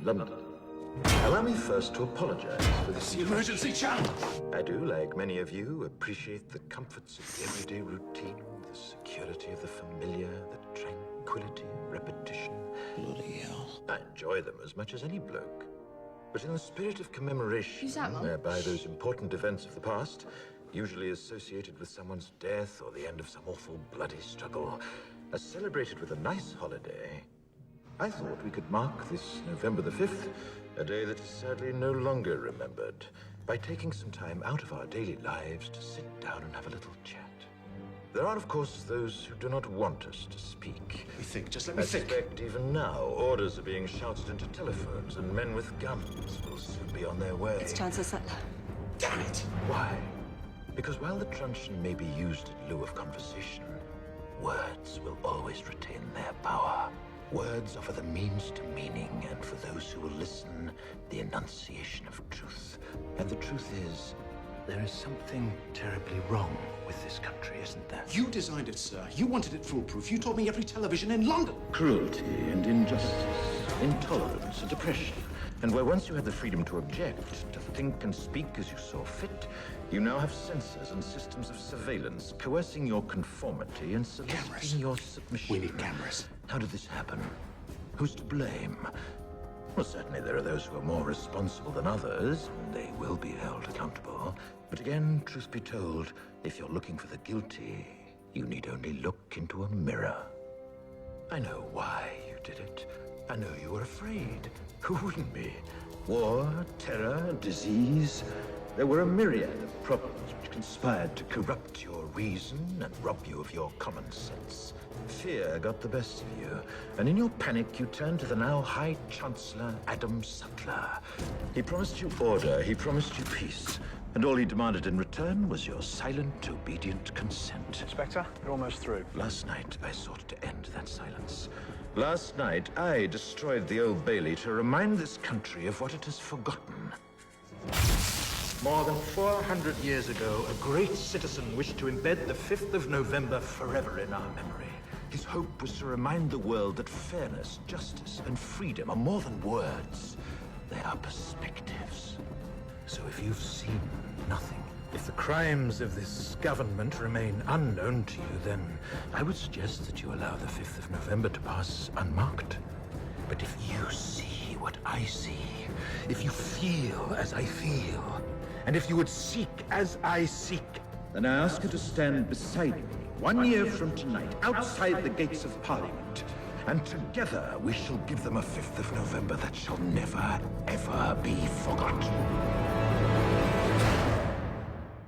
London. Allow me first to apologize for this emergency channel. I do, like many of you, appreciate the comforts of the everyday routine, the security of the familiar, the tranquility of repetition. Bloody hell. I enjoy them as much as any bloke. But in the spirit of commemoration, Who's that, Mum? whereby those important events of the past, usually associated with someone's death or the end of some awful bloody struggle, are celebrated with a nice holiday, I thought we could mark this November the 5th, a day that is sadly no longer remembered, by taking some time out of our daily lives to sit down and have a little chat. There are, of course, those who do not want us to speak. Let me think, just let me I think. suspect even now, orders are being shouted into telephones, and men with guns will soon be on their way. It's Chancellor Sutler. Damn it! Why? Because while the truncheon may be used in lieu of conversation, words will always retain their power. Words offer the means to meaning, and for those who will listen, the enunciation of truth. And the truth is, there is something terribly wrong with this country, isn't there? You designed it, sir. You wanted it foolproof. You told me every television in London. Cruelty and injustice, intolerance and oppression. And where once you had the freedom to object, to think and speak as you saw fit, you now have censors and systems of surveillance coercing your conformity and Cameras. soliciting your submission. We need cameras. How did this happen? Who's to blame? Well, certainly there are those who are more responsible than others, and they will be held accountable. But again, truth be told, if you're looking for the guilty, you need only look into a mirror. I know why you did it. I know you were afraid. Who wouldn't be? War, terror, disease. There were a myriad of problems which conspired to corrupt your reason and rob you of your common sense. Fear got the best of you, and in your panic you turned to the now High Chancellor Adam Sutler. He promised you order, he promised you peace, and all he demanded in return was your silent, obedient consent. Inspector, you're almost through. Last night, I sought to end that silence. Last night, I destroyed the Old Bailey to remind this country of what it has forgotten. More than 400 years ago, a great citizen wished to embed the 5th of November forever in our memory. His hope was to remind the world that fairness, justice, and freedom are more than words. They are perspectives. So if you've seen nothing, if the crimes of this government remain unknown to you, then I would suggest that you allow the 5th of November to pass unmarked. But if you see what I see, if you feel as I feel, and if you would seek as I seek, then I ask you to stand beside me 1 year from tonight, outside the gates of Parliament. And together we shall give them a 5th of November that shall never, ever be forgotten.